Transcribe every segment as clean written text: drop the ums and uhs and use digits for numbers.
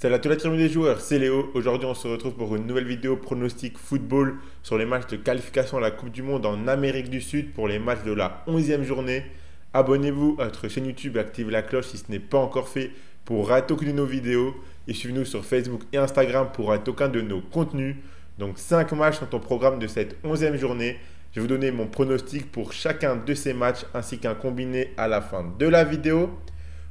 Salut à tous la tribu des joueurs, c'est Léo. Aujourd'hui, on se retrouve pour une nouvelle vidéo pronostic football sur les matchs de qualification à la Coupe du Monde en Amérique du Sud pour les matchs de la 11e journée. Abonnez-vous à notre chaîne YouTube et activez la cloche si ce n'est pas encore fait pour rater aucune de nos vidéos. Et suivez-nous sur Facebook et Instagram pour rater aucun de nos contenus. Donc 5 matchs sont au programme de cette 11e journée. Je vais vous donner mon pronostic pour chacun de ces matchs ainsi qu'un combiné à la fin de la vidéo.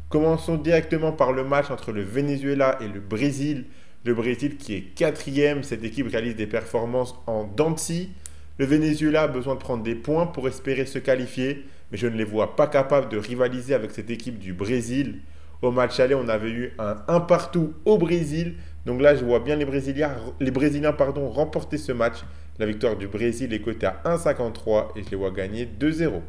Commençons directement par le match entre le Venezuela et le Brésil. Le Brésil qui est quatrième, cette équipe réalise des performances en dents de scie. Le Venezuela a besoin de prendre des points pour espérer se qualifier, mais je ne les vois pas capables de rivaliser avec cette équipe du Brésil. Au match aller, on avait eu un 1 partout au Brésil. Donc là, je vois bien les Brésiliens remporter ce match. La victoire du Brésil est cotée à 1,53 et je les vois gagner 2-0.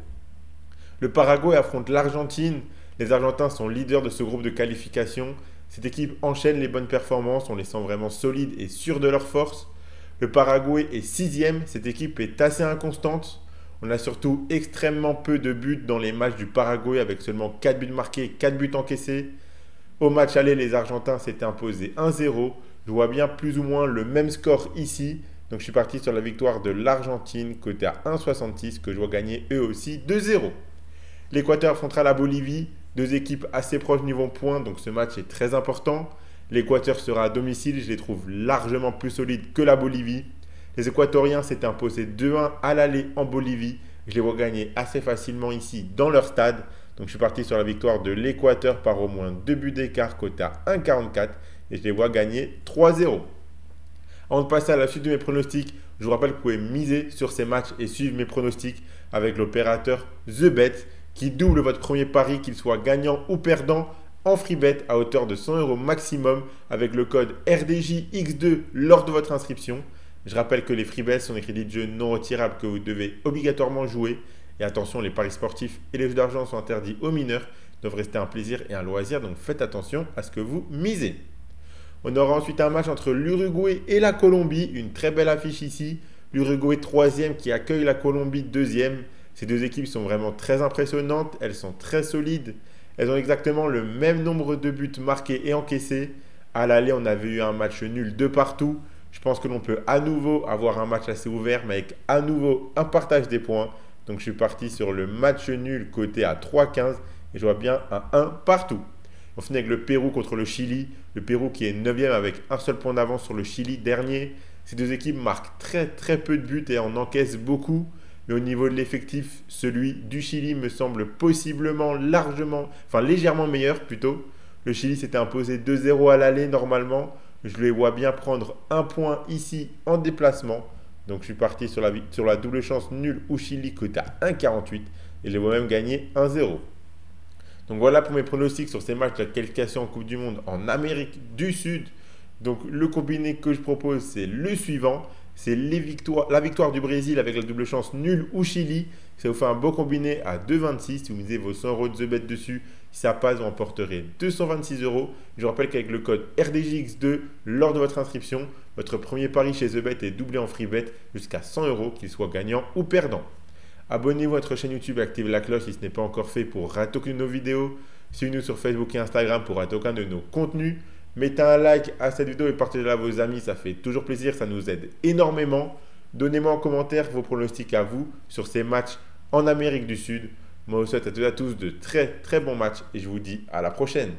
Le Paraguay affronte l'Argentine. Les Argentins sont leaders de ce groupe de qualification. Cette équipe enchaîne les bonnes performances, on les sent vraiment solides et sûrs de leur force. Le Paraguay est sixième, cette équipe est assez inconstante. On a surtout extrêmement peu de buts dans les matchs du Paraguay avec seulement 4 buts marqués, 4 buts encaissés. Au match aller, les Argentins s'étaient imposés 1-0. Je vois bien plus ou moins le même score ici. Donc je suis parti sur la victoire de l'Argentine, côté à 1,66, que je vois gagner eux aussi 2-0. L'Équateur affrontera la Bolivie. Deux équipes assez proches niveau points, donc ce match est très important. L'Équateur sera à domicile, je les trouve largement plus solides que la Bolivie. Les Équatoriens s'étaient imposés 2-1 à l'aller en Bolivie. Je les vois gagner assez facilement ici dans leur stade. Donc je suis parti sur la victoire de l'Équateur par au moins 2 buts d'écart, côté à 1,44. Et je les vois gagner 3-0. Avant de passer à la suite de mes pronostics, je vous rappelle que vous pouvez miser sur ces matchs et suivre mes pronostics avec l'opérateur TheBet qui double votre premier pari, qu'il soit gagnant ou perdant, en free bet à hauteur de 100 € maximum avec le code RDJX2 lors de votre inscription. Je rappelle que les free bets sont des crédits de jeu non retirables que vous devez obligatoirement jouer. Et attention, les paris sportifs et les jeux d'argent sont interdits aux mineurs, doivent rester un plaisir et un loisir, donc faites attention à ce que vous misez. On aura ensuite un match entre l'Uruguay et la Colombie, une très belle affiche ici. L'Uruguay 3e qui accueille la Colombie 2e. Ces deux équipes sont vraiment très impressionnantes, elles sont très solides. Elles ont exactement le même nombre de buts marqués et encaissés. À l'aller, on avait eu un match nul de partout. Je pense que l'on peut à nouveau avoir un match assez ouvert, mais avec à nouveau un partage des points. Donc je suis parti sur le match nul côté à 3,15 et je vois bien un 1 partout. On finit avec le Pérou contre le Chili. Le Pérou qui est 9e avec un seul point d'avance sur le Chili dernier. Ces deux équipes marquent très peu de buts et en encaissent beaucoup. Mais au niveau de l'effectif, celui du Chili me semble possiblement légèrement meilleur plutôt. Le Chili s'était imposé 2-0 à l'aller normalement. Je les vois bien prendre un point ici en déplacement. Donc je suis parti sur la double chance nulle ou Chili côté à 1,48 et je les vois même gagner 1-0. Donc voilà pour mes pronostics sur ces matchs de la qualification en Coupe du Monde en Amérique du Sud. Donc le combiné que je propose, c'est le suivant. C'est la victoire du Brésil avec la double chance nulle ou Chili. Ça vous fait un beau combiné à 2,26. Si vous misez vos 100 € de TheBet dessus, si ça passe, vous emporterez 226 €. Je vous rappelle qu'avec le code RDJX2, lors de votre inscription, votre premier pari chez TheBet est doublé en free bet jusqu'à 100 €, qu'il soit gagnant ou perdant. Abonnez-vous à notre chaîne YouTube et activez la cloche si ce n'est pas encore fait pour rater aucune de nos vidéos. Suivez-nous sur Facebook et Instagram pour rater aucun de nos contenus. Mettez un like à cette vidéo et partagez-la à vos amis, ça fait toujours plaisir, ça nous aide énormément. Donnez-moi en commentaire vos pronostics à vous sur ces matchs en Amérique du Sud. Moi, je vous souhaite à tous de très bons matchs et je vous dis à la prochaine.